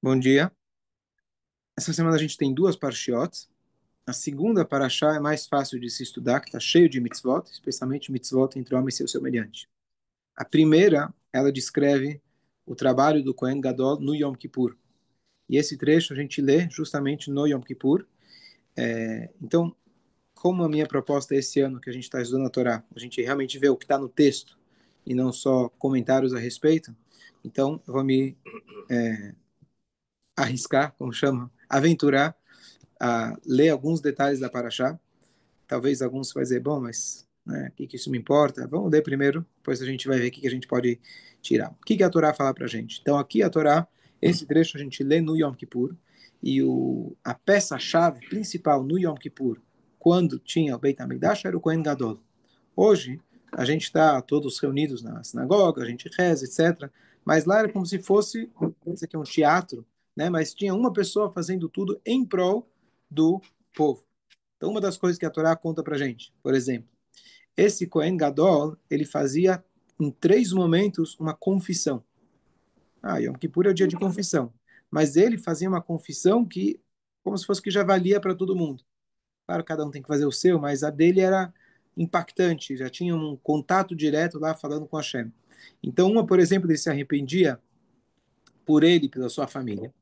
Bom dia. Essa semana a gente tem duas parshiot. A segunda parashá é mais fácil de se estudar, que está cheio de mitzvot, especialmente mitzvot entre homem e seu semelhante. A primeira, ela descreve o trabalho do Kohen Gadol no Yom Kippur. E esse trecho a gente lê justamente no Yom Kippur. Então, como a minha proposta é esse ano que a gente está estudando a Torá, a gente realmente vê o que está no texto e não só comentários a respeito, então eu vou me arriscar, como chama, aventurar a ler alguns detalhes da Parashá. Talvez alguns vai dizer, bom, mas né, o que isso me importa? Vamos ler primeiro, depois a gente vai ver o que a gente pode tirar. O que a Torá fala para a gente? Então, aqui a Torá, esse trecho a gente lê no Yom Kippur, e a peça-chave principal no Yom Kippur, quando tinha o Beit HaMikdash, era o Kohen Gadol. Hoje, a gente está todos reunidos na sinagoga, a gente reza, etc. Mas lá era como se fosse, isso aqui é um teatro, né? Mas tinha uma pessoa fazendo tudo em prol do povo. Então, uma das coisas que a Torá conta para gente, por exemplo, esse Kohen Gadol, ele fazia em três momentos uma confissão. Yom Kippur é o dia de confissão. Mas ele fazia uma confissão que, como se fosse que já valia para todo mundo. Claro, cada um tem que fazer o seu, mas a dele era impactante, já tinha um contato direto lá falando com Hashem. Então, uma, por exemplo, ele se arrependia por ele e pela sua família.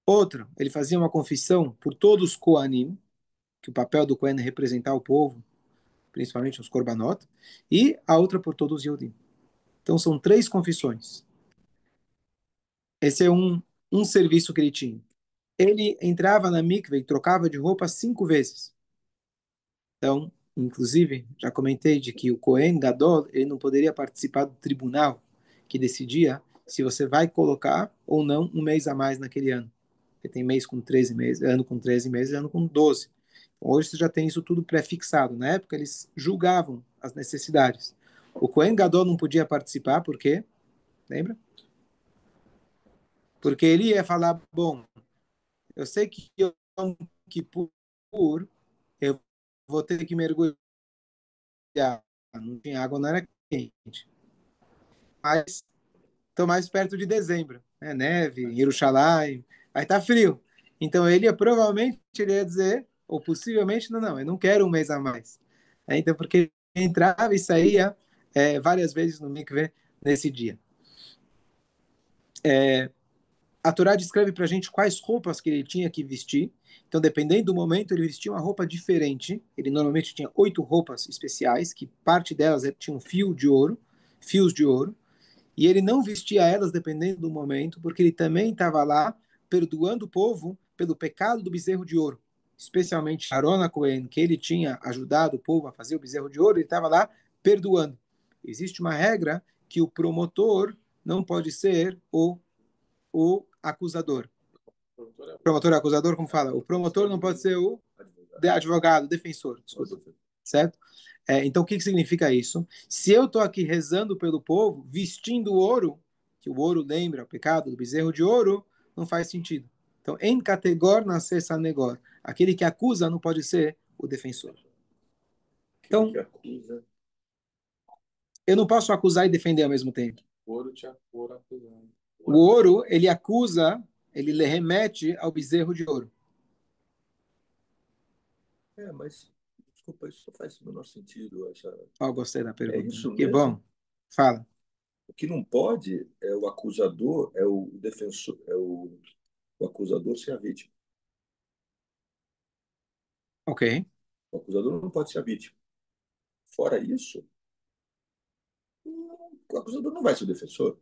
Outra, ele fazia uma confissão por todos os Koanim, que o papel do Kohen é representar o povo, principalmente os Korbanot, e a outra por todos os Yehudim. Então, são três confissões. Esse é um serviço que ele tinha. Ele entrava na mikve e trocava de roupa 5 vezes. Então, inclusive, já comentei de que o Kohen Gadol, ele não poderia participar do tribunal que decidia se você vai colocar ou não um mês a mais naquele ano. Porque tem mês com 13 meses, ano com 13 meses, ano com 12. Hoje você já tem isso tudo pré-fixado. Na época, eles julgavam as necessidades. O Kohen Gadol não podia participar, por quê? Lembra? Porque ele ia falar, bom, eu sei que Yom Kippur eu vou ter que mergulhar. Não tinha água, não era quente. Mas estou mais perto de dezembro. Né? Neve, em Jerusalém, vai estar frio. Então ele provavelmente ele ia dizer, ou possivelmente, não, eu não quero um mês a mais. Então, porque ele entrava e saía várias vezes no mikve nesse dia. A Torá descreve para a gente quais roupas que ele tinha que vestir. Então, dependendo do momento, ele vestia uma roupa diferente. Ele normalmente tinha 8 roupas especiais, que parte delas tinha um fio de ouro, fios de ouro. E ele não vestia elas dependendo do momento, porque ele também estava lá perdoando o povo pelo pecado do bezerro de ouro. Especialmente Aaron Cohen, que ele tinha ajudado o povo a fazer o bezerro de ouro, ele estava lá perdoando. Existe uma regra que o promotor não pode ser o acusador. Promotor, acusador, como fala? O promotor não pode ser o advogado, defensor, desculpa. Certo? Então, o que significa isso? Se eu estou aqui rezando pelo povo, vestindo ouro, que o ouro lembra o pecado do bezerro de ouro, não faz sentido. Então, em categor nascer sanegor. Aquele que acusa não pode ser o defensor. Então, eu não posso acusar e defender ao mesmo tempo. O ouro, ele acusa, ele remete ao bezerro de ouro. Mas, desculpa, isso só faz o menor sentido. Gostei da pergunta. É isso Que mesmo? bom. Fala. O que não pode é o acusador, é o defensor, o acusador ser a vítima. Ok. O acusador não pode ser a vítima. Fora isso, o acusador não vai ser o defensor.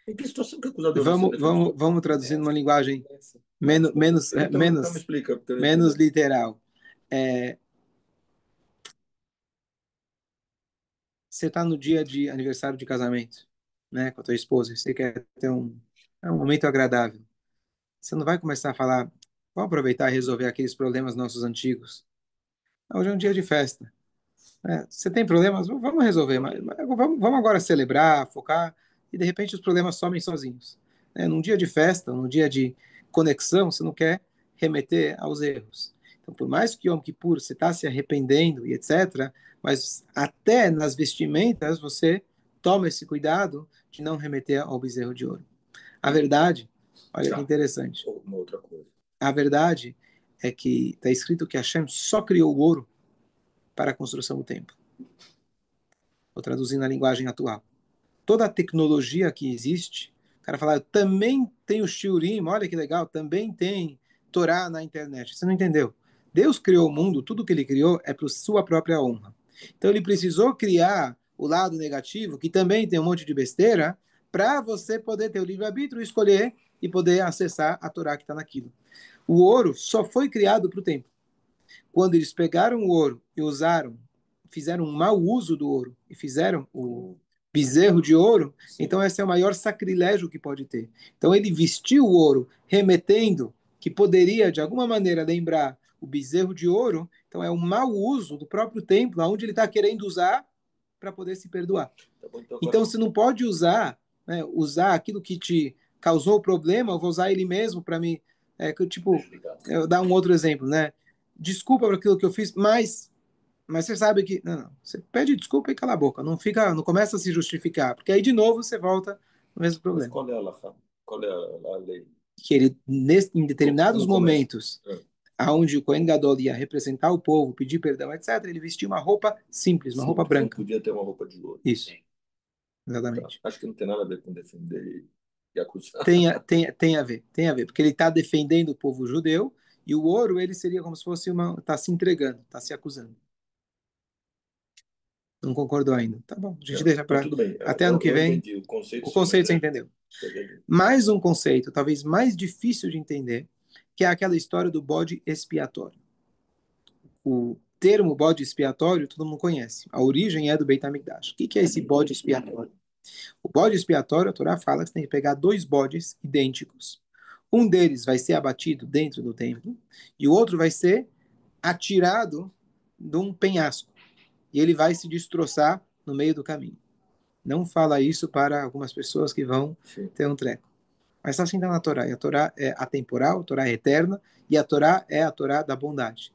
Em que situação que o acusador vai ser o defensor? Vamos traduzir numa linguagem Então me explica, porque eu não menos entendi. literal. É, você está no dia de aniversário de casamento, né, com a tua esposa, você quer ter um momento agradável. Você não vai começar a falar, vamos aproveitar e resolver aqueles problemas nossos antigos. Hoje é um dia de festa. Você tem problemas? Vamos resolver, mas vamos agora celebrar, focar, e de repente os problemas somem sozinhos. Num dia de festa, num dia de conexão, você não quer remeter aos erros. Então, por mais que Yom Kippur você está se arrependendo e etc., mas até nas vestimentas você toma esse cuidado de não remeter ao bezerro de ouro. A verdade Olha que Já. interessante. Ou uma outra coisa. A verdade é que está escrito que Hashem só criou o ouro para a construção do templo. Vou traduzir na linguagem atual. Toda a tecnologia que existe, o cara fala, também tem o Shiurim, olha que legal, também tem Torá na internet. Você não entendeu? Deus criou o mundo, tudo que ele criou é para sua própria honra. Então ele precisou criar o lado negativo, que também tem um monte de besteira, para você poder ter o livre-arbítrio, escolher e poder acessar a Torá que está naquilo. O ouro só foi criado para o templo. Quando eles pegaram o ouro e usaram, fizeram um mau uso do ouro e fizeram o bezerro de ouro, então esse é o maior sacrilégio que pode ter. Então ele vestiu o ouro, remetendo que poderia de alguma maneira lembrar o bezerro de ouro, então é um mau uso do próprio templo, onde ele está querendo usar para poder se perdoar. Tá bom, então agora Então você não pode usar, né, usar aquilo que te causou problema, eu vou usar ele mesmo para me, tipo, explicar. eu dar um outro exemplo, né? Desculpa por aquilo que eu fiz, mas você sabe que não, você pede desculpa e cala a boca, não fica, não começa a se justificar, porque aí de novo você volta no mesmo Mas problema. qual é a Laha? Qual é a lei? Que ele em determinados Como começa? momentos, É. aonde o Kohen Gadol ia representar o povo, pedir perdão, etc., ele vestia uma roupa simples, uma roupa Simples, não branca. podia ter uma roupa de ouro. Isso, Tá. exatamente. Acho que não tem nada a ver com defender e acusar. Tem a ver, porque ele está defendendo o povo judeu e o ouro ele seria como se fosse está se entregando, está se acusando. Não concordou ainda? Tá bom, a gente Não, deixa mas para tudo bem. até ano que Eu vem. entendi o conceito, O sim, mas conceito você é. entendeu? Eu entendi. Mais um conceito, talvez mais difícil de entender, que é aquela história do bode expiatório. O termo bode expiatório todo mundo conhece. A origem é do Beit HaMikdash. O que é esse bode expiatório? O bode expiatório, a Torá fala que você tem que pegar dois bodes idênticos. Um deles vai ser abatido dentro do templo e o outro vai ser atirado de um penhasco. E ele vai se destroçar no meio do caminho. Não fala isso para algumas pessoas que vão Sim. ter um treco. Mas assim está na Torá. E a Torá é atemporal, a Torá é eterna, e a Torá é a Torá da bondade.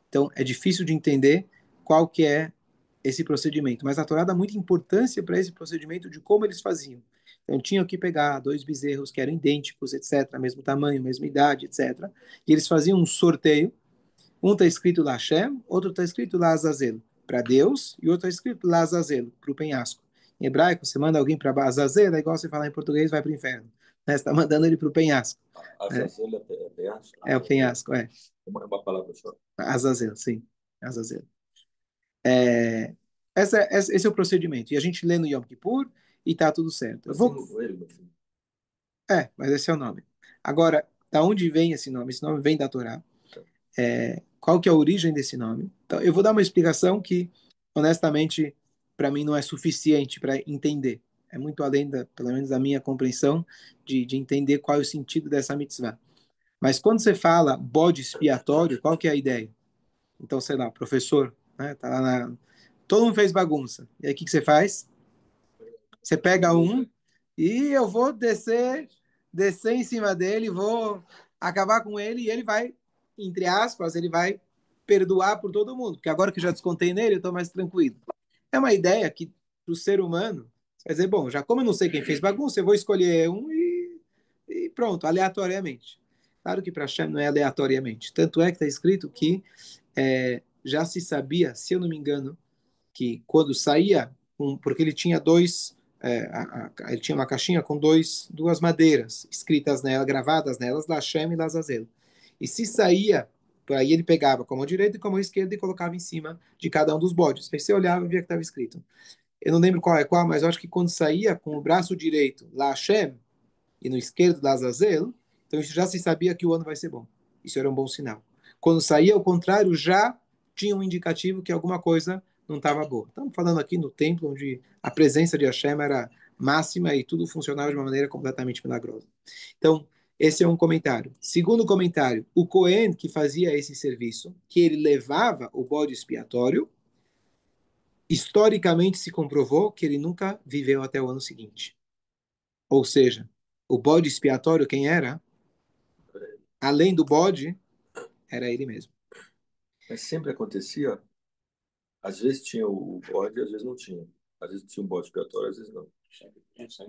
Então, é difícil de entender qual que é esse procedimento. Mas a Torá dá muita importância para esse procedimento de como eles faziam. Então, tinham que pegar dois bezerros que eram idênticos, etc., mesmo tamanho, mesma idade, etc., e eles faziam um sorteio. Um está escrito lá Hashem, outro está escrito lá Azazel, para Deus, e outro está escrito lá Azazel, para o penhasco. Em hebraico, você manda alguém para Azazel, é igual você falar em português, vai para o inferno. Né? Você está mandando ele para o penhasco. Né? Azazel é penhasco? É o penhasco, é. É uma palavra só. Azazel, sim. Azazel. É, esse é o procedimento. E a gente lê no Yom Kippur e tá tudo certo. Eu Mas tem vou. um coelho, meu filho. Mas esse é o nome. Agora, da onde vem esse nome? Esse nome vem da Torá. Qual que é a origem desse nome? Então, eu vou dar uma explicação que, honestamente, para mim não é suficiente para entender. É muito além, pelo menos, da minha compreensão de entender qual é o sentido dessa mitzvah. Mas quando você fala bode expiatório, qual que é a ideia? Então, sei lá, professor, né, tá lá todo mundo fez bagunça. E aí, o que você faz? Você pega um e eu vou descer em cima dele, vou acabar com ele e ele vai, entre aspas, ele vai perdoar por todo mundo, porque agora que eu já descontei nele, eu estou mais tranquilo. É uma ideia que, para o ser humano, quer dizer, bom, já como eu não sei quem fez bagunça, eu vou escolher um e pronto, aleatoriamente. Claro que para Hashem não é aleatoriamente. Tanto é que está escrito que já se sabia, se eu não me engano, que quando saía, porque ele tinha ele tinha uma caixinha com duas madeiras escritas nela, gravadas nelas, Lashem e Lazazel. E se saía, aí ele pegava com a mão direita e com a mão esquerda e colocava em cima de cada um dos bodes. Aí você olhava e via que estava escrito. Eu não lembro qual é qual, mas eu acho que quando saía com o braço direito, Lashem, e no esquerdo, Lazazel, então isso já se sabia que o ano vai ser bom. Isso era um bom sinal. Quando saía ao contrário, já tinha um indicativo que alguma coisa não estava boa. Estamos falando aqui no templo onde a presença de Hashem era máxima e tudo funcionava de uma maneira completamente milagrosa. Então, esse é um comentário. Segundo comentário, o Cohen que fazia esse serviço, que ele levava o bode expiatório, historicamente se comprovou que ele nunca viveu até o ano seguinte. Ou seja, o bode expiatório, quem era? Além do bode, era ele mesmo. Mas sempre acontecia, às vezes tinha o bode, às vezes não tinha. Às vezes tinha um bode expiatório, às vezes não.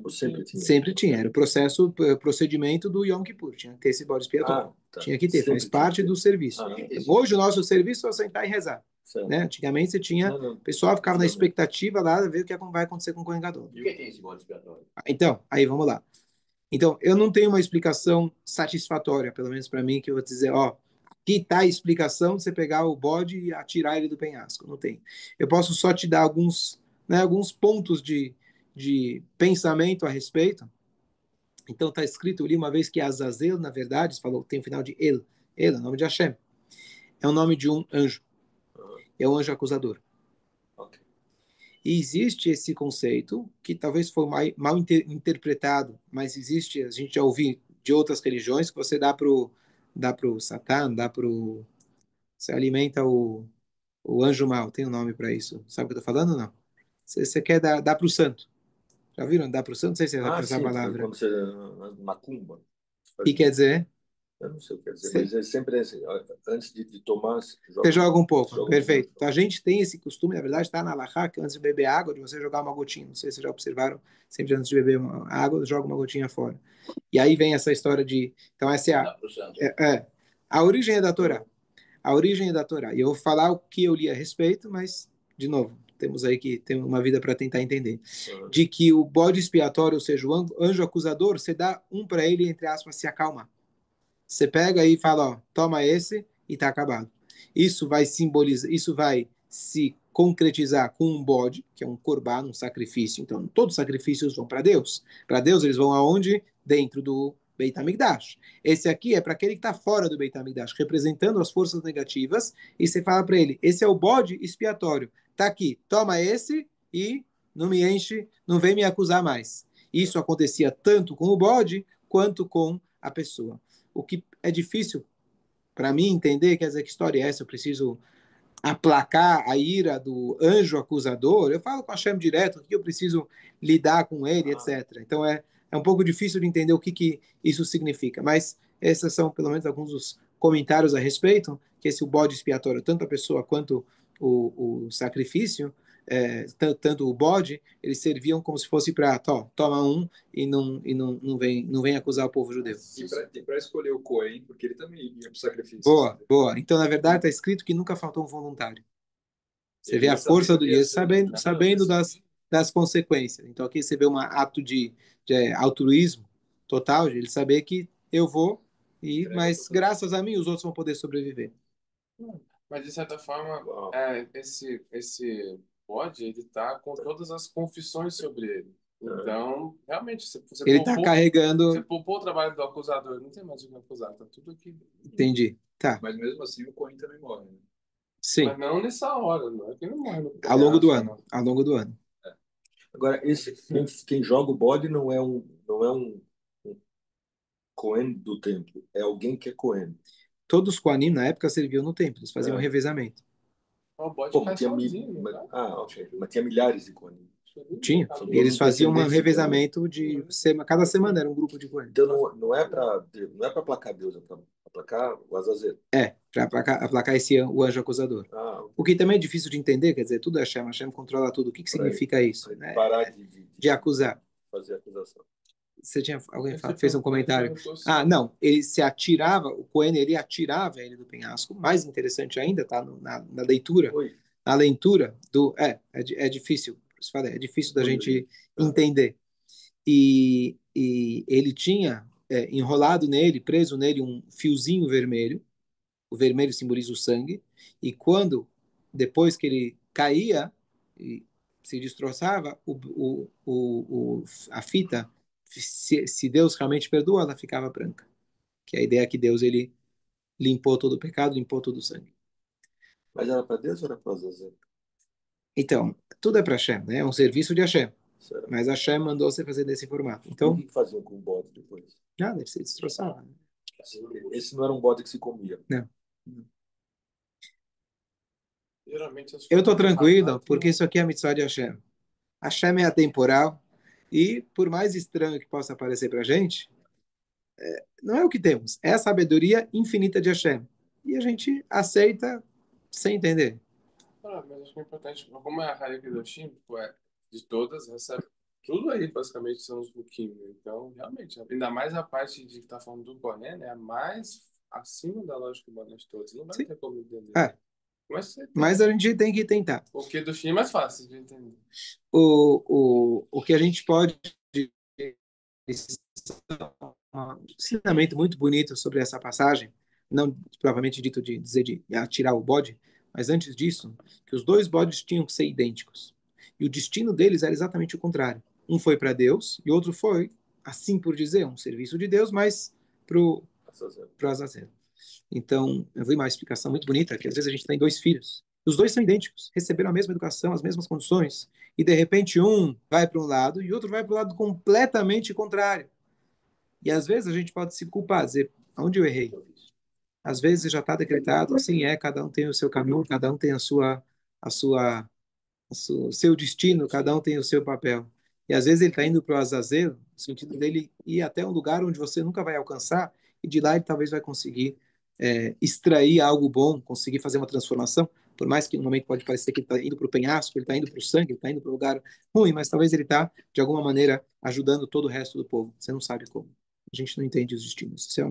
Ou sempre tinha. Sempre tinha. Era o procedimento do Yom Kippur. Tinha que ter esse bode expiatório. Tá. Tinha que ter, faz Sempre tinha parte que ter. do serviço. Então, hoje o nosso serviço é sentar e rezar. Certo. Né? Antigamente você tinha, Não, não. o pessoal ficava na Antigamente. expectativa lá de ver o que vai acontecer com o Kohen Gadol. Por que tem esse bode expiatório? Então, aí vamos lá. Então, eu não tenho uma explicação satisfatória, pelo menos para mim, que eu vou dizer, ó, aqui está a explicação de você pegar o bode e atirar ele do penhasco. Não tem. Eu posso só te dar alguns, né, alguns pontos de pensamento a respeito. Então, está escrito ali uma vez que Azazel, na verdade, falou, tem o final de El. El é o nome de Hashem. É o nome de um anjo. É um anjo acusador. Ok. E existe esse conceito, que talvez foi mal interpretado, mas existe, a gente já ouviu de outras religiões, que você dá pro Satã, você alimenta o anjo mal, tem um nome para isso. Sabe o que eu estou falando ou não? Você quer dar para o santo. Já viram? Dar para o santo? Não sei se é essa Sim, palavra. quando você macumba. O que quer dizer? Eu não sei o que quer dizer, Você, mas é sempre assim, antes de tomar, você você joga um pouco. joga um Perfeito. pouco. Então a gente tem esse costume, na verdade, está na Halakha, que antes de beber água, de você jogar uma gotinha. Não sei se vocês já observaram, sempre antes de beber água, joga uma gotinha fora. E aí vem essa história de. Então, essa a origem é da Torá. A origem é da Torá. E eu vou falar o que eu li a respeito, mas, de novo, temos aí que ter uma vida para tentar entender. De que o bode expiatório, ou seja, o anjo acusador, você dá um para ele, entre aspas, se acalmar. Você pega e fala, ó, toma esse e tá acabado. Isso vai simbolizar, isso vai se concretizar com um bode, que é um corban, um sacrifício. Então, todos os sacrifícios vão para Deus. Para Deus, eles vão aonde? Dentro do Beit HaMikdash. Esse aqui é para aquele que está fora do Beit HaMikdash, representando as forças negativas, e você fala para ele, esse é o bode expiatório. Tá aqui, toma esse e não me enche, não vem me acusar mais. Isso acontecia tanto com o bode quanto com a pessoa. O que é difícil para mim entender, quer dizer, que história é essa? Eu preciso aplacar a ira do anjo acusador. Eu falo com a Hashem direto, o que eu preciso lidar com ele, etc. Então é um pouco difícil de entender o que isso significa. Mas esses são, pelo menos, alguns dos comentários a respeito, que esse o bode expiatório, tanto a pessoa quanto o sacrifício, tanto o bode, eles serviam como se fosse para, toma um e não vem acusar o povo judeu. E para escolher o Cohen, porque ele também ia para o sacrifício. Boa, boa. Então, na verdade, está escrito que nunca faltou um voluntário. Você vê a força do Deus sabendo das consequências. Então, aqui você vê um ato de altruísmo total, de ele saber que eu vou, mas graças a mim os outros vão poder sobreviver. Mas, de certa forma, esse bode, ele tá com todas as confissões sobre ele. Então, realmente, você Ele está carregando. Você poupou o trabalho do acusador, não tem mais o que acusar, tá tudo aqui. Entendi. Tá. Mas mesmo assim, o Cohen também morre, né? Sim. Mas não nessa hora, não é que ele morre no ao longo do ano. Ao longo do ano. Agora, quem joga o bode não é um Cohen do templo, é alguém que é Cohen. Todos os Koanim, na época, serviam no templo, eles faziam um revezamento. O bode Pô, faz sozinho, né? ok. Mas tinha milhares de Cohen. Tinha. E eles faziam um revezamento de cada semana era um grupo de Kohen. Então não é para aplacar Deus, é para aplacar o Azazel. Para aplacar o anjo acusador. O que também é difícil de entender, quer dizer, tudo é Hashem, Hashem controla tudo. O que significa isso? Né? Parar de acusar. Fazer acusação. Alguém fez um comentário. Não, ele se atirava, o Cohen, ele atirava ele do penhasco. Mais interessante ainda, tá na leitura. Oi. Na leitura do. É difícil, é difícil da gente entender. E ele tinha enrolado nele, preso nele, um fiozinho vermelho. O vermelho simboliza o sangue. E depois que ele caía e se destroçava, a fita, se Deus realmente perdoa, ela ficava branca. Que a ideia é que Deus ele limpou todo o pecado, limpou todo o sangue. Mas era para Deus ou era para Azazel? Então, tudo é para Hashem, né? É um serviço de Hashem. Será? Mas Hashem mandou você fazer desse formato. Então, o que faziam com o bode depois? Nada, ele se destroçava. Esse não era um bode que se comia. Não. Geralmente, Eu estou tranquilo, porque isso aqui é a mitzvah de Hashem. Hashem é atemporal, e por mais estranho que possa parecer para a gente, não é o que temos, é a sabedoria infinita de Hashem. E a gente aceita sem entender. Mas acho que é importante, como é a Hare Kedoshim, de todas, recebe tudo aí, basicamente, são os Hukim. Então, realmente, ainda mais a parte de que tá falando do Kohen, é a mais acima da lógica humana de todos. Não vai Sim. ter como entender. É, Mas você tem. mas a gente tem que tentar. O que do Shin é mais fácil de entender. O que a gente pode um ensinamento muito bonito sobre essa passagem, não propriamente dito de dizer de atirar o bode, mas antes disso, que os dois bodes tinham que ser idênticos. E o destino deles era exatamente o contrário. Um foi para Deus e outro foi, assim por dizer, um serviço de Deus, mas para o Azazel. Então, eu vi uma explicação muito bonita, que às vezes a gente tem dois filhos. Os dois são idênticos, receberam a mesma educação, as mesmas condições, e de repente um vai para um lado e o outro vai para o lado completamente contrário. E às vezes a gente pode se culpar, dizer, onde eu errei? Às vezes já está decretado, assim é, cada um tem o seu caminho, cada um tem a sua, o seu destino, cada um tem o seu papel. E às vezes ele está indo para o Azazel, no sentido dele ir até um lugar onde você nunca vai alcançar, e de lá ele talvez vai conseguir extrair algo bom, conseguir fazer uma transformação. Por mais que no momento pode parecer que ele está indo para o penhasco, ele está indo para o sangue, ele está indo para um lugar ruim, mas talvez ele está, de alguma maneira, ajudando todo o resto do povo. Você não sabe como. A gente não entende os destinos. Isso é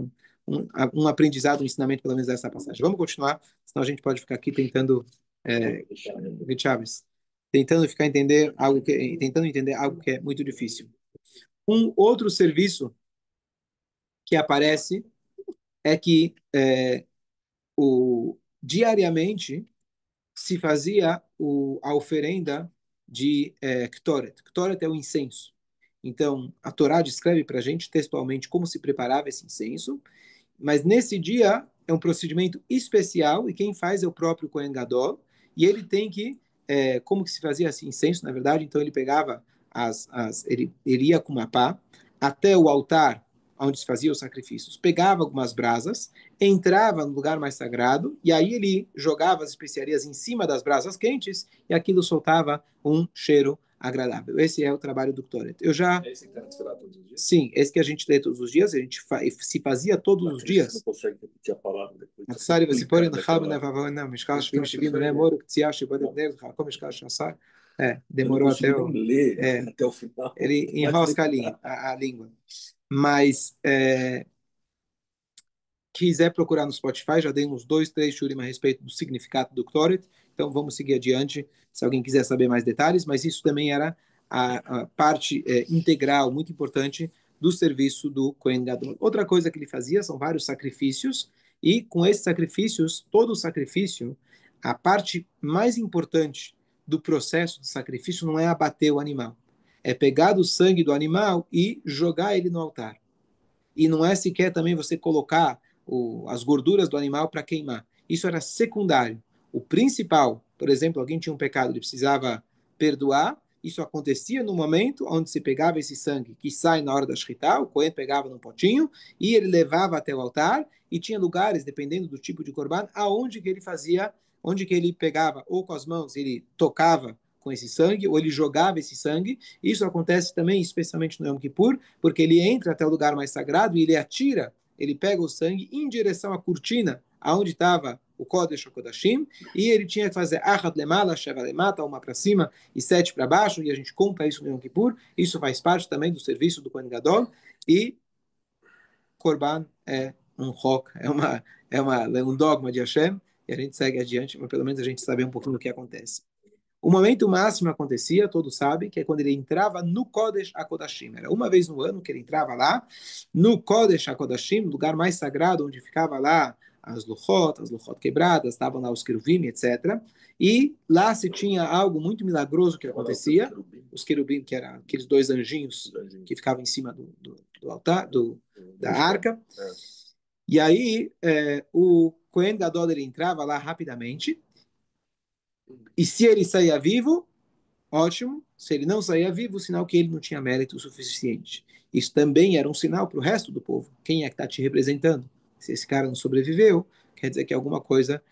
um aprendizado, um ensinamento, pelo menos, dessa passagem. Vamos continuar, senão a gente pode ficar aqui tentando. Chaves, tentando entender algo que é muito difícil. Um outro serviço que aparece é que diariamente se fazia a oferenda de Ktoret. Ktoret é o incenso. Então, a Torá descreve para a gente textualmente como se preparava esse incenso, mas nesse dia é um procedimento especial e quem faz é o próprio Kohen Gadol, e ele tem que, como que se fazia esse incenso, na verdade, então ele pegava, ele ia com uma pá até o altar onde se fazia os sacrifícios, pegava algumas brasas, entrava no lugar mais sagrado, e aí ele jogava as especiarias em cima das brasas quentes, e aquilo soltava um cheiro agradável. Esse é o trabalho do Ktoret. Eu já... É esse que está todos os dias? Sim, esse que a gente lê todos os dias, a gente se fazia todos os dias. Você não consegue repetir a palavra depois. Sabe, você pode não, Mishkal Shkim Shivim, né? Moro Ktsia Shibod Nev, Hakom Mishkal Shassar. Demorou até o ler até o final. Ele enrosca a língua. Mas quiser procurar no Spotify, já dei uns 2, 3 shurim a respeito do significado do Ktoret, então vamos seguir adiante, se alguém quiser saber mais detalhes, mas isso também era a parte integral, muito importante, do serviço do Kohen Gadol. Outra coisa que ele fazia são vários sacrifícios, e com esses sacrifícios, todo o sacrifício, a parte mais importante do processo de sacrifício não é abater o animal, é pegar do sangue do animal e jogar ele no altar. E não é sequer também você colocar as gorduras do animal para queimar. Isso era secundário. O principal, por exemplo, alguém tinha um pecado, ele precisava perdoar, isso acontecia no momento onde se pegava esse sangue que sai na hora da shritá, o Cohen pegava num potinho e ele levava até o altar, e tinha lugares, dependendo do tipo de corban, aonde que ele fazia, onde que ele pegava ou com as mãos, ele tocava com esse sangue, ou ele jogava esse sangue. Isso acontece também, especialmente no Yom Kippur, porque ele entra até o lugar mais sagrado e ele atira, ele pega o sangue em direção à cortina, aonde estava o Kodesh HaKodashim, e ele tinha que fazer Achat Lemala, Sheva Lemata, uma para cima e 7 para baixo, e a gente conta isso no Yom Kippur. Isso faz parte também do serviço do Kohen Gadol, e Korban é um rock, é um dogma de Hashem, e a gente segue adiante, mas pelo menos a gente sabe um pouquinho do que acontece. O momento máximo acontecia, todos sabem, que é quando ele entrava no Kodesh HaKodashim. Era uma vez no ano que ele entrava lá, no Kodesh HaKodashim, lugar mais sagrado, onde ficava lá as luchot quebradas, estavam lá os querubim, etc. E lá se tinha algo muito milagroso que acontecia, os querubim, que eram aqueles dois anjinhos que ficavam em cima do altar, da arca. E aí o Kohen Gadol ele entrava lá rapidamente, e se ele saía vivo, ótimo. Se ele não saía vivo, sinal que ele não tinha mérito suficiente. Isso também era um sinal para o resto do povo. Quem é que está te representando? Se esse cara não sobreviveu, quer dizer que alguma coisa,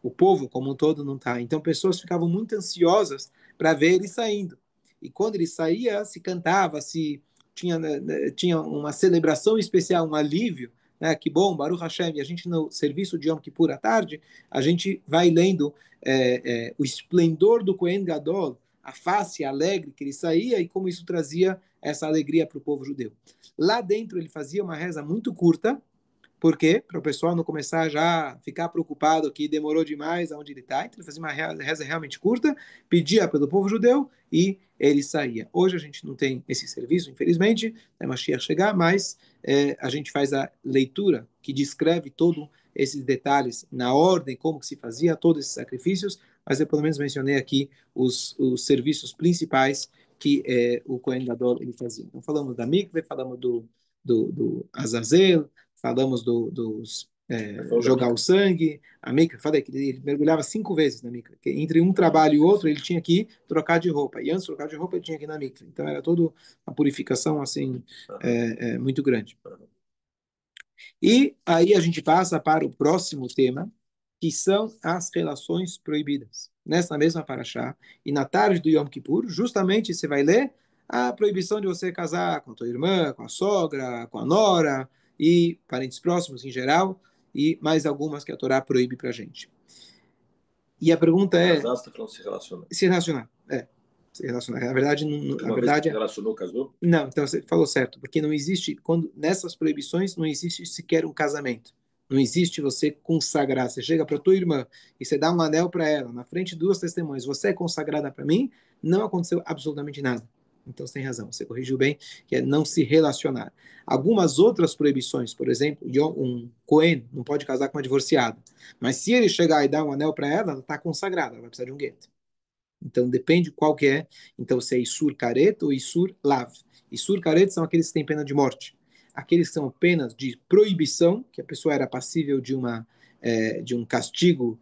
o povo como um todo não está. Então, pessoas ficavam muito ansiosas para ver ele saindo. E quando ele saía, se cantava, se tinha uma celebração especial, um alívio, né? Que bom, Baruch Hashem. E a gente no serviço de Yom Kippur à tarde, a gente vai lendo o esplendor do Kohen Gadol, a face alegre que ele saía e como isso trazia essa alegria para o povo judeu. Lá dentro ele fazia uma reza muito curta. Por quê? Para o pessoal não começar já a ficar preocupado que demorou demais aonde ele está. Então ele fazia uma reza realmente curta, pedia pelo povo judeu e ele saía. Hoje a gente não tem esse serviço, infelizmente, é Mashiach chegar, mas a gente faz a leitura que descreve todos esses detalhes na ordem, como que se fazia, todos esses sacrifícios, mas eu pelo menos mencionei aqui os serviços principais que o Kohen Gadol ele fazia. Então falamos da mikve, falamos do Azazel, falamos dos jogar o sangue, a mikve, falei que ele mergulhava 5 vezes na mikve, que entre um trabalho e outro ele tinha que trocar de roupa, e antes de trocar de roupa ele tinha que ir na mikve, então era toda uma purificação assim muito grande. E aí a gente passa para o próximo tema, que são as relações proibidas. Nessa mesma paraxá, e na tarde do Yom Kippur, justamente você vai ler a proibição de você casar com a tua irmã, com a sogra, com a nora, e parentes próximos em geral, e mais algumas que a Torá proíbe para a gente. E a pergunta é... Casar, você está falando se relacionar. Se relacionar, se relacionar. Na verdade, Uma vez que se relacionou, casou? Não, então você falou certo, porque não existe, nessas proibições, não existe sequer um casamento. Não existe você consagrar. Você chega para tua irmã e você dá um anel para ela, na frente de 2 testemunhas, você é consagrada para mim, não aconteceu absolutamente nada. Então você tem razão, você corrigiu bem, que é não se relacionar. Algumas outras proibições, por exemplo, um Cohen não pode casar com uma divorciada, mas se ele chegar e dar um anel para ela, ela está consagrada, ela vai precisar de um gueto. Então depende qual que é. Então se é Isur Karet ou Isur Lav. Isur Karet são aqueles que têm pena de morte. Aqueles que são penas de proibição, que a pessoa era passível de um castigo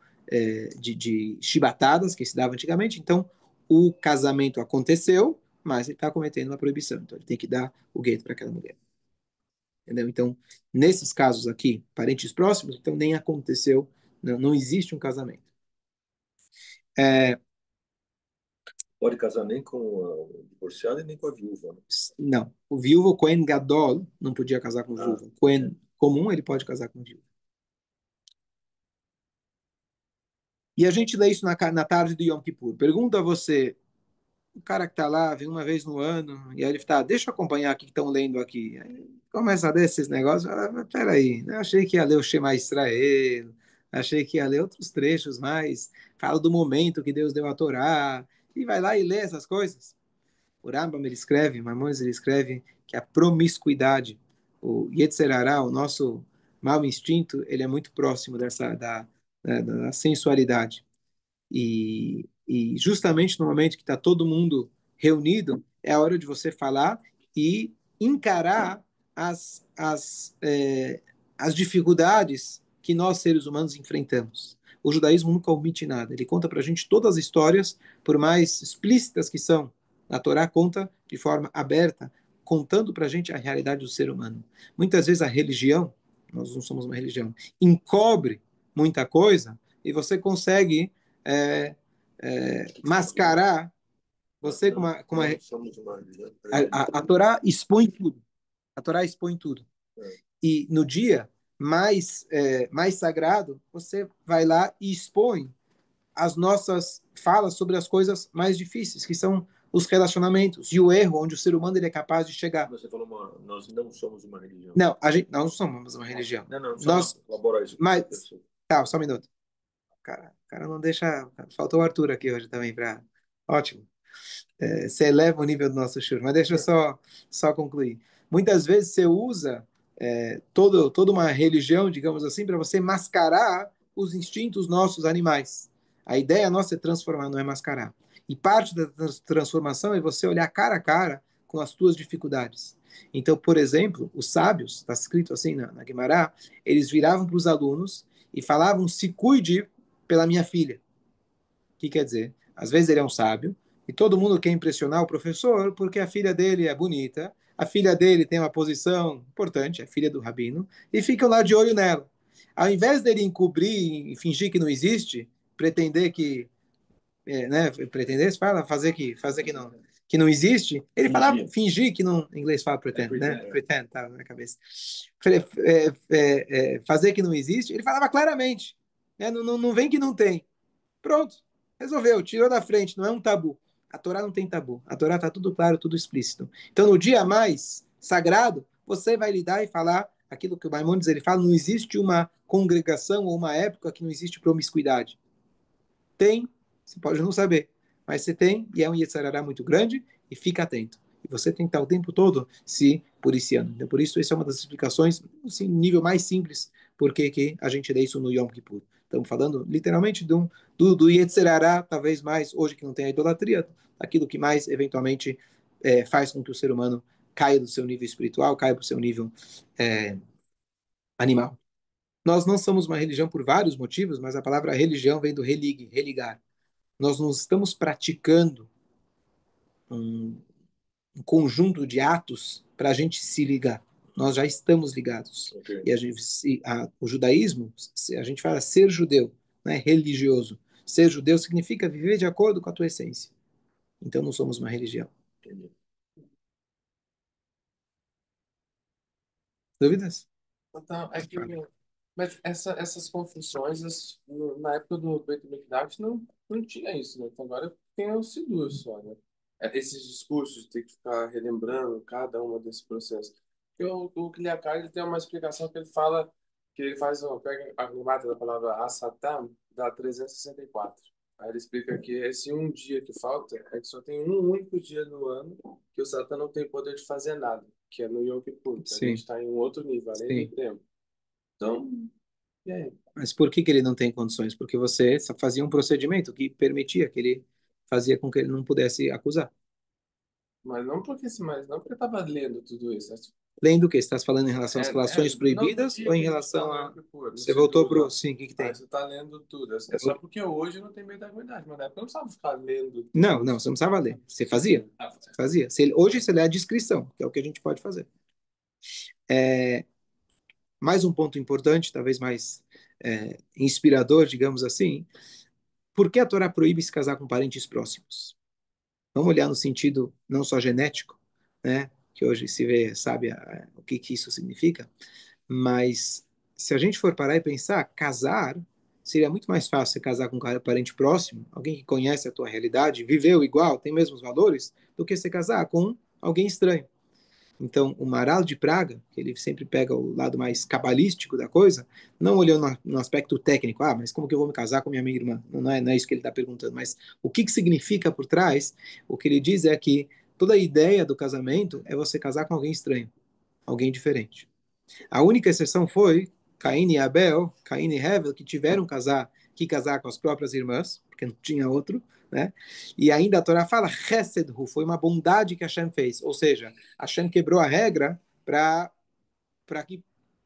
de chibatadas que se dava antigamente. Então o casamento aconteceu, mas ele está cometendo uma proibição. Então ele tem que dar o gueto para aquela mulher. Entendeu? Então nesses casos aqui, parentes próximos, então nem aconteceu, não existe um casamento. Pode casar nem com a divorciada e nem com a viúva. Né? Não, o viúvo, o Cohen Gadol, não podia casar com o viúvo. O Cohen comum, ele pode casar com o viúvo. E a gente lê isso na tarde do Yom Kippur. Pergunta a você, o cara que está lá, vem uma vez no ano, e aí ele fala, deixa eu acompanhar o que estão lendo aqui. Aí começa a ler esses negócios, fala, peraí, eu achei que ia ler o Shema Israel, achei que ia ler outros trechos mais, fala do momento que Deus deu a Torá, e vai lá e lê essas coisas. O Rambam ele escreve, Maimonides ele escreve que a promiscuidade, o Yetzer Hara, o nosso mau instinto, ele é muito próximo da sensualidade. E justamente no momento que está todo mundo reunido, é a hora de você falar e encarar as dificuldades que nós, seres humanos, enfrentamos. O judaísmo nunca omite nada. Ele conta para a gente todas as histórias, por mais explícitas que são. A Torá conta de forma aberta, contando para a gente a realidade do ser humano. Muitas vezes a religião, nós não somos uma religião, encobre muita coisa e você consegue mascarar você a Torá expõe tudo. A Torá expõe tudo. E no dia mais sagrado, você vai lá e expõe as nossas falas sobre as coisas mais difíceis, que são os relacionamentos e o erro, onde o ser humano ele é capaz de chegar. Você falou, nós não somos uma religião. Não, nós não somos uma religião. Não, nós elabora isso. Mas, tá, só um minuto. O cara não deixa. Faltou o Arthur aqui hoje também para. Ótimo. Você eleva o nível do nosso show. Mas deixa eu só concluir. Muitas vezes você usa toda uma religião, digamos assim, para você mascarar os instintos nossos animais. A ideia nossa é transformar, não é mascarar. E parte da transformação é você olhar cara a cara com as tuas dificuldades. Então, por exemplo, os sábios, está escrito assim na Guimará, eles viravam para os alunos e falavam: se cuide pela minha filha. O que quer dizer? Às vezes ele é um sábio e todo mundo quer impressionar o professor porque a filha dele é bonita, a filha dele tem uma posição importante, é filha do rabino, e ficam lá de olho nela. Ao invés dele encobrir e fingir que não existe, pretender que, que não existe, ele falava, fingir que não, em inglês fala pretend, né? Pretend, tá na minha cabeça. Fazer que não existe, ele falava claramente, né? Não vem que não tem. Pronto, resolveu, tirou da frente, não é um tabu. A Torá não tem tabu. A Torá está tudo claro, tudo explícito. Então, no dia mais sagrado, você vai lidar e falar aquilo que o Maimonides ele fala, não existe uma congregação ou uma época que não existe promiscuidade. Tem, você pode não saber, mas você tem, e é um Yetzirará muito grande, e fica atento. E você tem que estar o tempo todo se policiando. Então, por isso, essa é uma das explicações, assim, nível mais simples, porque que a gente lê isso no Yom Kippur. Estamos falando, literalmente, do Yetzirará, talvez mais, hoje que não tem a idolatria, aquilo que mais, eventualmente, faz com que o ser humano caia do seu nível espiritual, caia para o seu nível animal. Nós não somos uma religião por vários motivos, mas a palavra religião vem do religue, religar. Nós não estamos praticando um, um conjunto de atos para a gente se ligar. Nós já estamos ligados. Ok. E o judaísmo, a gente fala ser judeu, né? Religioso. Ser judeu significa viver de acordo com a tua essência. Então não somos uma religião. Entendi. Dúvidas? Então, mas essas confissões, na época do Beit HaMikdash, não tinha isso, né? Então agora tem o Sidur só, né? Esses discursos de ter que ficar relembrando cada uma desses processos. O Kiliakar, ele tem uma explicação que ele fala, que ele pega a gramata da palavra Asatam, dá 364. Aí ele explica que esse um dia que falta é que só tem um único dia no ano que o Satã não tem poder de fazer nada, que é no Yom Kippur, que a Sim. gente está em um outro nível, além Sim. do tempo. Então, e aí? Mas por que ele não tem condições? Porque você só fazia um procedimento que permitia que ele fazia com que ele não pudesse acusar. Mas não porque eu estava lendo tudo isso. Além do que? Você está falando em relação às relações Não, proibidas ou em relação a... Você voltou para o... Sim, o que Ah, tem? você está lendo tudo. É só porque hoje não tem meio da verdade, mas na época eu não precisava ficar lendo tudo. Não, você não precisava ler. Você fazia. Você fazia. Hoje você lê a descrição, que é o que a gente pode fazer. Mais um ponto importante, talvez mais inspirador, digamos assim. Por que a Torá proíbe se casar com parentes próximos? Vamos olhar no sentido não só genético, né? Que hoje se vê, sabe o que isso significa, mas se a gente for parar e pensar, casar seria muito mais fácil você casar com um parente próximo, alguém que conhece a tua realidade, viveu igual, tem mesmos valores, do que você casar com alguém estranho. Então, o Maral de Praga, que ele sempre pega o lado mais cabalístico da coisa, não olhou no aspecto técnico, mas como que eu vou me casar com minha amiga irmã? Não é isso que ele está perguntando, mas o que significa por trás, o que ele diz é que toda a ideia do casamento é você casar com alguém estranho, alguém diferente. A única exceção foi Caim e Abel, Caim e Hevel, que tiveram que casar com as próprias irmãs, porque não tinha outro, né? E ainda a Torá fala, Chesed foi uma bondade que Hashem fez, ou seja, Hashem quebrou a regra para que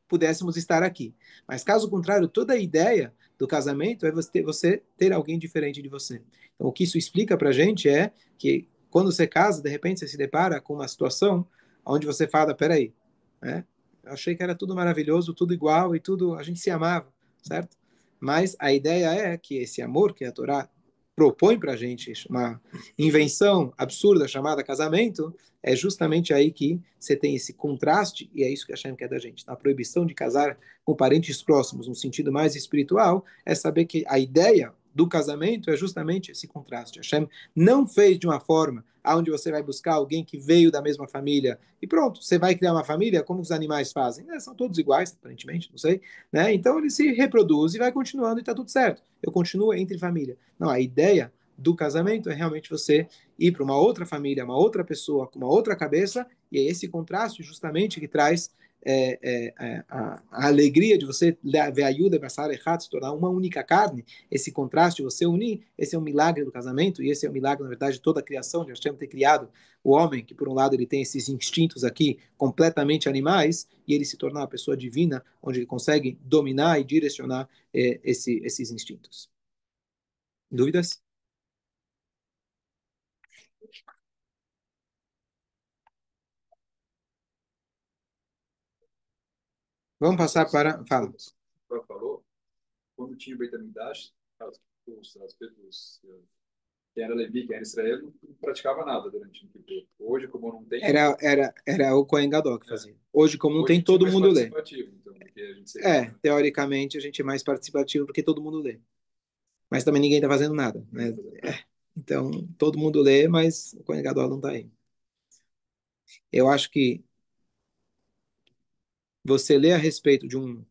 pudéssemos estar aqui. Mas caso contrário, toda a ideia do casamento é você ter alguém diferente de você. Então, o que isso explica para a gente é que quando você casa, de repente você se depara com uma situação onde você fala, peraí, né? Eu achei que era tudo maravilhoso, tudo igual e tudo, a gente se amava, certo? Mas a ideia é que esse amor que a Torá propõe para a gente, uma invenção absurda chamada casamento, é justamente aí que você tem esse contraste, e é isso que a Hashem quer da gente. A proibição de casar com parentes próximos, no sentido mais espiritual, é saber que a ideia do casamento é justamente esse contraste. Hashem não fez de uma forma onde você vai buscar alguém que veio da mesma família e pronto, você vai criar uma família como os animais fazem. São todos iguais, aparentemente, não sei. Né? Então ele se reproduz e vai continuando e está tudo certo. Eu continuo entre família. Não, a ideia do casamento é realmente você ir para uma outra família, uma outra pessoa, com uma outra cabeça, e é esse contraste justamente que traz a alegria de você ver a Yuda Basar Echat se tornar uma única carne, esse contraste, você unir, esse é o milagre do casamento, e esse é o milagre, na verdade, de toda a criação, de Hashem ter criado o homem, que por um lado ele tem esses instintos aqui completamente animais, e ele se tornar uma pessoa divina, onde ele consegue dominar e direcionar esses instintos. Dúvidas? Vamos passar para... Fala. O falou, quando tinha o Beit HaMikdash, os quem era Levi, quem era Israel, não praticava nada durante o Kippur. Hoje, como não tem... Era o Kohen Gadol que fazia. Hoje, como não tem, todo mundo lê. Então, porque a gente teoricamente, a gente é mais participativo porque todo mundo lê. Mas também ninguém está fazendo nada. Né? Então, todo mundo lê, mas o Kohen Gadol não está aí. Eu acho que você lê a respeito de um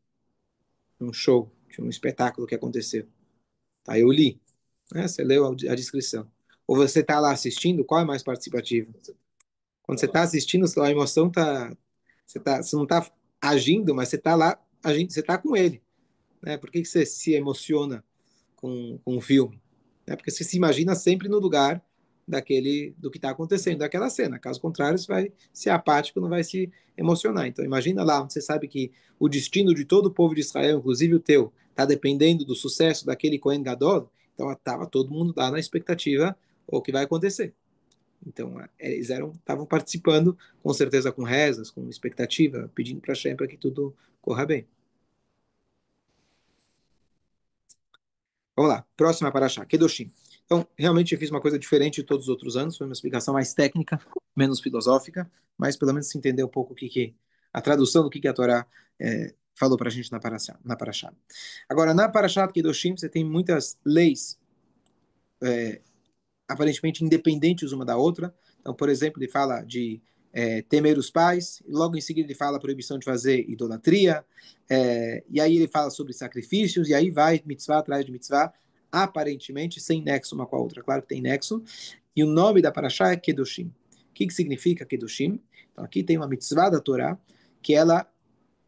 show, de um espetáculo que aconteceu. Tá, eu li, né? Você leu a descrição. Ou você está lá assistindo, qual é mais participativo? Quando você está assistindo, a emoção está... Você não está agindo, mas você está lá, agindo, você está com ele. Né? Por que você se emociona com o filme? Né? Porque você se imagina sempre no lugar do que está acontecendo, daquela cena. Caso contrário, você vai ser apático, não vai se emocionar. Então, imagina lá, onde você sabe que o destino de todo o povo de Israel, inclusive o teu, está dependendo do sucesso daquele Kohen Gadol. Então, estava todo mundo lá na expectativa o que vai acontecer. Então, eles estavam participando, com certeza com rezas, com expectativa, pedindo para Hashem para que tudo corra bem. Vamos lá, próxima paraxá, Kedoshim. Então, realmente eu fiz uma coisa diferente de todos os outros anos, foi uma explicação mais técnica, menos filosófica, mas pelo menos se entender um pouco a tradução do que a Torá falou para a gente na paraxá. Agora, na paraxá Kedoshim, você tem muitas leis aparentemente independentes uma da outra. Então, por exemplo, ele fala de temer os pais, e logo em seguida ele fala a proibição de fazer idolatria, e aí ele fala sobre sacrifícios, e aí vai mitzvah atrás de mitzvah, aparentemente sem nexo uma com a outra. Claro que tem nexo, e o nome da paraxá é Kedoshim. O que significa Kedoshim? Então, aqui tem uma mitzvah da Torá, que ela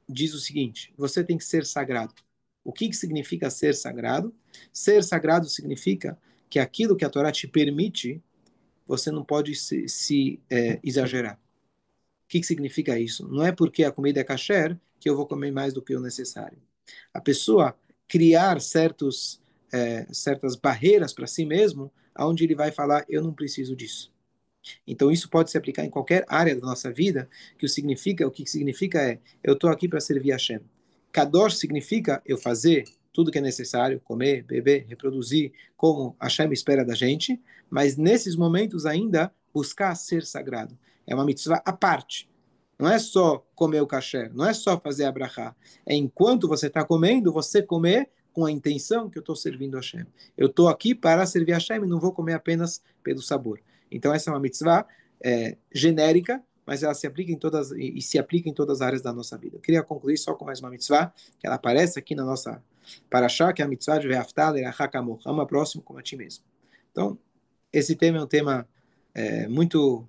diz o seguinte: você tem que ser sagrado. O que significa ser sagrado? Ser sagrado significa que aquilo que a Torá te permite, você não pode se exagerar. O que significa isso? Não é porque a comida é kasher que eu vou comer mais do que o necessário. A pessoa criar certas barreiras para si mesmo, onde ele vai falar, eu não preciso disso. Então isso pode se aplicar em qualquer área da nossa vida, o que significa é, eu estou aqui para servir a Hashem. Kadosh significa eu fazer tudo que é necessário, comer, beber, reproduzir, como a Hashem espera da gente, mas nesses momentos ainda buscar ser sagrado. É uma mitzvah à parte. Não é só comer o kasher, não é só fazer a brachá. É enquanto você está comendo, você comer com a intenção que eu estou servindo a Hashem. Eu estou aqui para servir a Hashem e não vou comer apenas pelo sabor. Então essa é uma mitzvah genérica, mas ela se aplica e se aplica em todas as áreas da nossa vida. Eu queria concluir só com mais uma mitzvah, que ela aparece aqui na nossa paraxá, que é a mitzvah de Ve'aftah le'rachá kamocha, ama próximo como a ti mesmo. Então, esse tema é um tema muito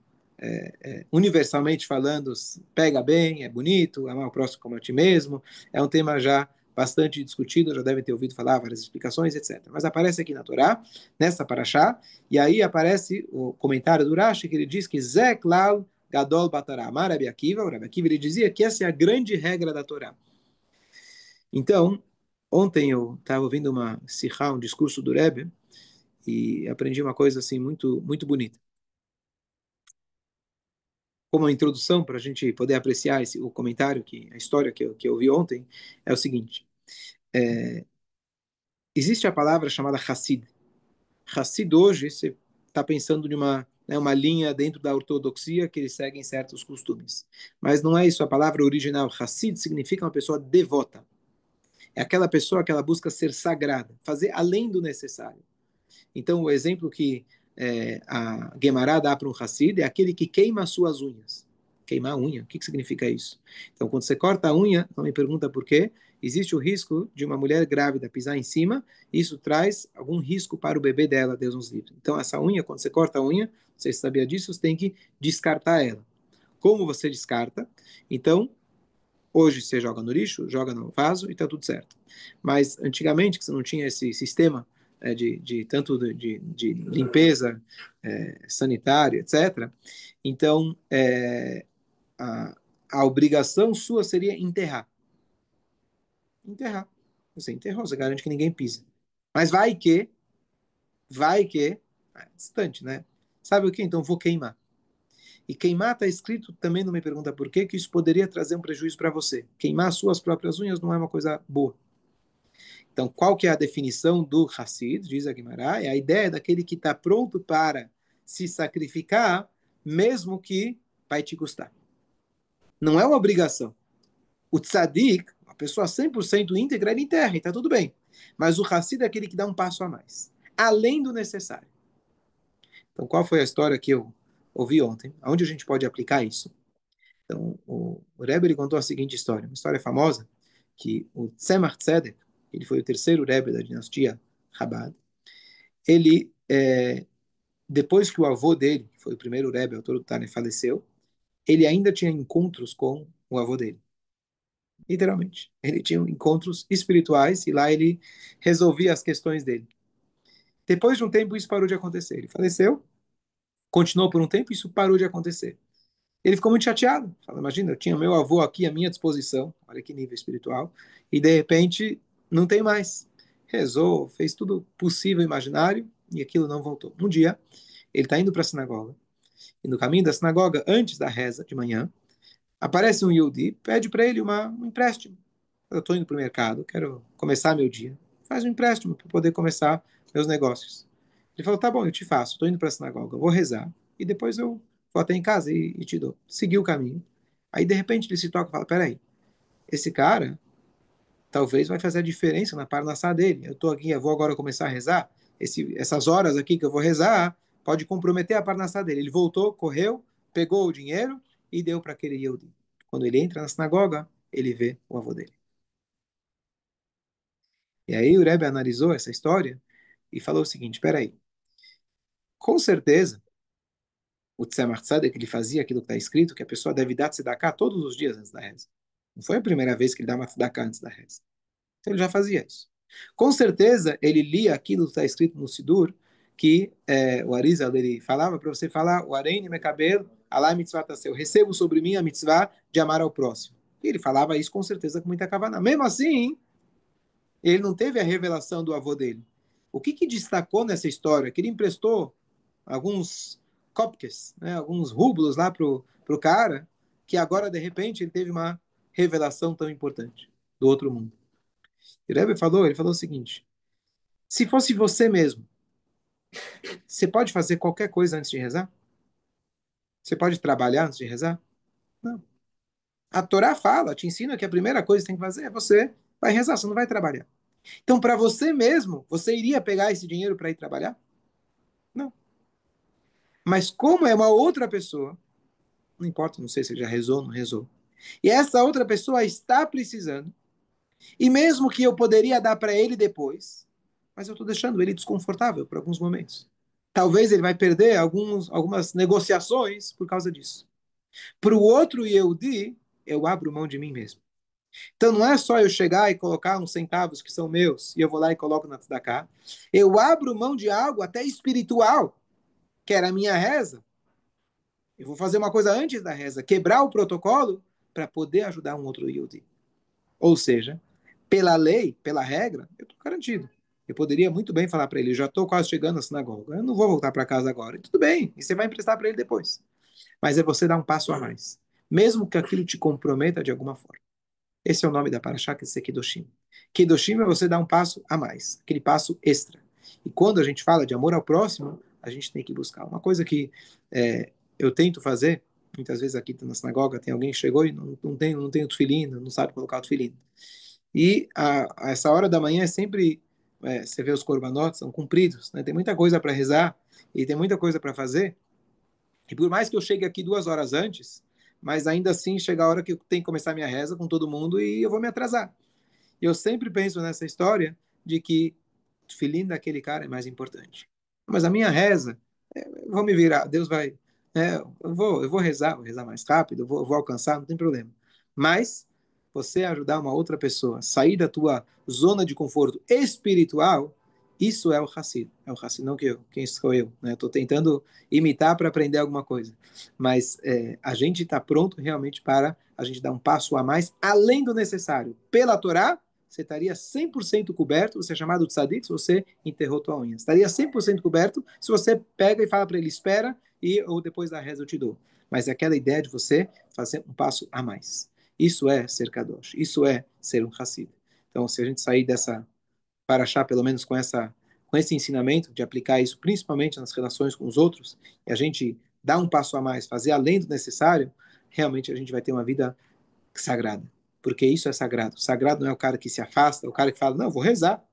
universalmente falando, pega bem, é bonito, amar o próximo como a ti mesmo, é um tema já bastante discutido, já devem ter ouvido falar várias explicações, etc. Mas aparece aqui na Torá, nessa paraxá, e aí aparece o comentário do Rashi, que ele diz que Zé Klal Gadol Batará, Amar Rabi Akiva, o Rabi Akiva ele dizia que essa é a grande regra da Torá. Então, ontem eu estava ouvindo um discurso do Rebbe, e aprendi uma coisa assim muito, muito bonita. Como uma introdução para a gente poder apreciar o comentário, a história que eu vi ontem, é o seguinte. Existe a palavra chamada Hassid. Hassid hoje, você está pensando de uma linha dentro da ortodoxia que eles seguem certos costumes. Mas não é isso a palavra original. Hassid significa uma pessoa devota. É aquela pessoa que ela busca ser sagrada, fazer além do necessário. Então, o exemplo que a Gemara dá para um Hassid é aquele que queima as suas unhas. Queimar a unha, o que significa isso? Então, quando você corta a unha, não me pergunta por quê, existe o risco de uma mulher grávida pisar em cima, isso traz algum risco para o bebê dela, Deus nos livre. Então, essa unha, quando você corta a unha, você sabia disso, você tem que descartar ela. Como você descarta? Então, hoje você joga no lixo, joga no vaso e está tudo certo. Mas antigamente, que você não tinha esse sistema de limpeza sanitária, etc., então a, a obrigação sua seria enterrar. Enterrar. Você enterrou, você garante que ninguém pisa. Mas é distante, né? Sabe o que? Então vou queimar. E queimar está escrito, também não me pergunta por quê, que isso poderia trazer um prejuízo para você. Queimar suas próprias unhas não é uma coisa boa. Então, qual que é a definição do Hassid, diz a Guimarães? É a ideia daquele que está pronto para se sacrificar, mesmo que vai te custar. Não é uma obrigação. O tzadik, a pessoa 100% íntegra, ele enterra, e está tudo bem. Mas o Hassid é aquele que dá um passo a mais, além do necessário. Então, qual foi a história que eu ouvi ontem? Aonde a gente pode aplicar isso? Então, o Rebbe ele contou a seguinte história, uma história famosa, que o Tzemach Tzedek, ele foi o terceiro Rebbe da dinastia Chabad, ele, depois que o avô dele, que foi o primeiro Rebbe, autor do Tânia, faleceu, ele ainda tinha encontros com o avô dele. Literalmente. Ele tinha encontros espirituais e lá ele resolvia as questões dele. Depois de um tempo, isso parou de acontecer. Ele faleceu, continuou por um tempo, isso parou de acontecer. Ele ficou muito chateado. Fala, imagina, eu tinha meu avô aqui à minha disposição, olha que nível espiritual, e de repente não tem mais. Rezou, fez tudo possível, imaginário, e aquilo não voltou. Um dia, ele está indo para a sinagoga, e no caminho da sinagoga, antes da reza de manhã, aparece um Yehudi, pede para ele um empréstimo. Eu estou indo para o mercado, quero começar meu dia. Faz um empréstimo para poder começar meus negócios. Ele falou, tá bom, eu te faço, estou indo para a sinagoga, vou rezar, e depois eu vou até em casa e te dou. Seguiu o caminho. Aí, de repente, ele se toca e fala, peraí, esse cara talvez vai fazer a diferença na parnassá dele. Eu estou aqui, eu vou agora começar a rezar. Essas horas aqui que eu vou rezar pode comprometer a parnassá dele. Ele voltou, correu, pegou o dinheiro e deu para aquele Yehudi. Quando ele entra na sinagoga, ele vê o avô dele. E aí o Rebbe analisou essa história e falou o seguinte, espera aí, com certeza o Tzemach Tzedek ele fazia aquilo que está escrito, que a pessoa deve dar tzedakah todos os dias antes da reza. Não foi a primeira vez que ele dá uma tzedakah antes da reza. Então ele já fazia isso. Com certeza ele lia aquilo que está escrito no Sidur, que o Arizal ele falava para você falar, o Arein Mekabel Alai Mitzvah Taseu, recebo sobre mim a mitzvah de amar ao próximo. E ele falava isso com certeza com muita kavaná. Mesmo assim, ele não teve a revelação do avô dele. O que destacou nessa história? Que ele emprestou alguns kopkes, né, alguns rublos lá pro cara, que agora, de repente, ele teve uma revelação tão importante do outro mundo. E o Rebbe falou, ele falou o seguinte, se fosse você mesmo, você pode fazer qualquer coisa antes de rezar? Você pode trabalhar antes de rezar? Não. A Torá fala, te ensina que a primeira coisa que você tem que fazer é você vai rezar, você não vai trabalhar. Então, para você mesmo, você iria pegar esse dinheiro para ir trabalhar? Não. Mas como é uma outra pessoa, não importa, não sei se ele já rezou ou não rezou, e essa outra pessoa está precisando, e mesmo que eu poderia dar para ele depois, mas eu estou deixando ele desconfortável por alguns momentos. Talvez ele vai perder algumas negociações por causa disso. Para o outro Yehudi, eu abro mão de mim mesmo. Então não é só eu chegar e colocar uns centavos que são meus e eu vou lá e coloco na tzedakah. Eu abro mão de algo até espiritual, que era a minha reza. Eu vou fazer uma coisa antes da reza, quebrar o protocolo para poder ajudar um outro Yehudi. Ou seja, pela lei, pela regra, eu estou garantido. Eu poderia muito bem falar para ele, já estou quase chegando na sinagoga, eu não vou voltar para casa agora. E tudo bem, e você vai emprestar para ele depois. Mas é você dar um passo a mais, mesmo que aquilo te comprometa de alguma forma. Esse é o nome da paraxá, que é Kedoshim. Kedoshim é você dar um passo a mais, aquele passo extra. E quando a gente fala de amor ao próximo, a gente tem que buscar. Uma coisa que eu tento fazer, muitas vezes aqui na sinagoga, tem alguém que chegou e não tem o tefilim, não sabe colocar o tefilim. E a essa hora da manhã é sempre, você vê os corbanotes, são cumpridos, né? Tem muita coisa para rezar e tem muita coisa para fazer. E por mais que eu chegue aqui 2 horas antes, mas ainda assim chega a hora que eu tenho que começar a minha reza com todo mundo e eu vou me atrasar. E eu sempre penso nessa história de que o filhinho daquele cara é mais importante. Mas a minha reza, eu vou me virar, Deus vai, eu vou rezar mais rápido, eu vou alcançar, não tem problema. Mas você ajudar uma outra pessoa a sair da tua zona de conforto espiritual, isso é o Hassid. É o Hassid, não que eu, quem sou eu, né? Estou tentando imitar para aprender alguma coisa. Mas a gente está pronto realmente para a gente dar um passo a mais, além do necessário. Pela Torá, você estaria 100% coberto, você é chamado de tzadik se você enterrou tua unha. Estaria 100% coberto se você pega e fala para ele, espera, ou depois da reza eu te dou. Mas é aquela ideia de você fazer um passo a mais. Isso é ser kadosh, isso é ser um Hassid. Então, se a gente sair dessa paraxá, pelo menos com esse ensinamento, de aplicar isso principalmente nas relações com os outros, e a gente dar um passo a mais, fazer além do necessário, realmente a gente vai ter uma vida sagrada. Porque isso é sagrado. Sagrado não é o cara que se afasta, é o cara que fala, não, vou rezar,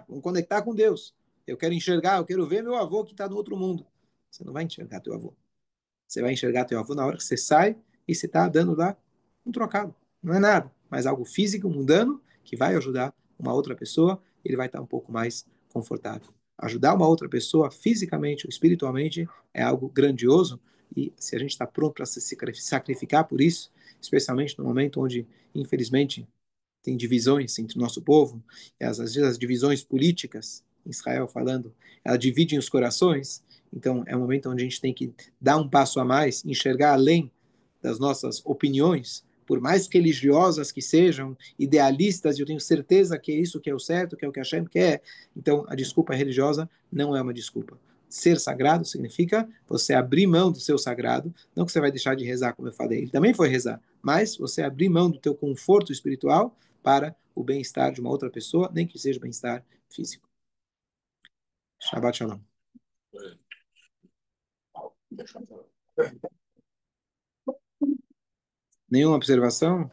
vamos conectar com Deus. Eu quero enxergar, eu quero ver meu avô que está no outro mundo. Você não vai enxergar teu avô. Você vai enxergar teu avô na hora que você sai e você está dando lá um trocado. Não é nada, mas algo físico, mundano, que vai ajudar uma outra pessoa, ele vai estar um pouco mais confortável. Ajudar uma outra pessoa fisicamente ou espiritualmente é algo grandioso e se a gente está pronto para se sacrificar por isso, especialmente no momento onde, infelizmente, tem divisões entre o nosso povo, e às vezes as divisões políticas, Israel falando, ela divide os corações, então é um momento onde a gente tem que dar um passo a mais, enxergar além das nossas opiniões, por mais religiosas que sejam, idealistas, e eu tenho certeza que é isso que é o certo, que é o que Hashem quer, então a desculpa religiosa não é uma desculpa. Ser sagrado significa você abrir mão do seu sagrado, não que você vai deixar de rezar, como eu falei, ele também foi rezar, mas você abrir mão do teu conforto espiritual para o bem-estar de uma outra pessoa, nem que seja bem-estar físico. Shabbat Shalom. Nenhuma observação?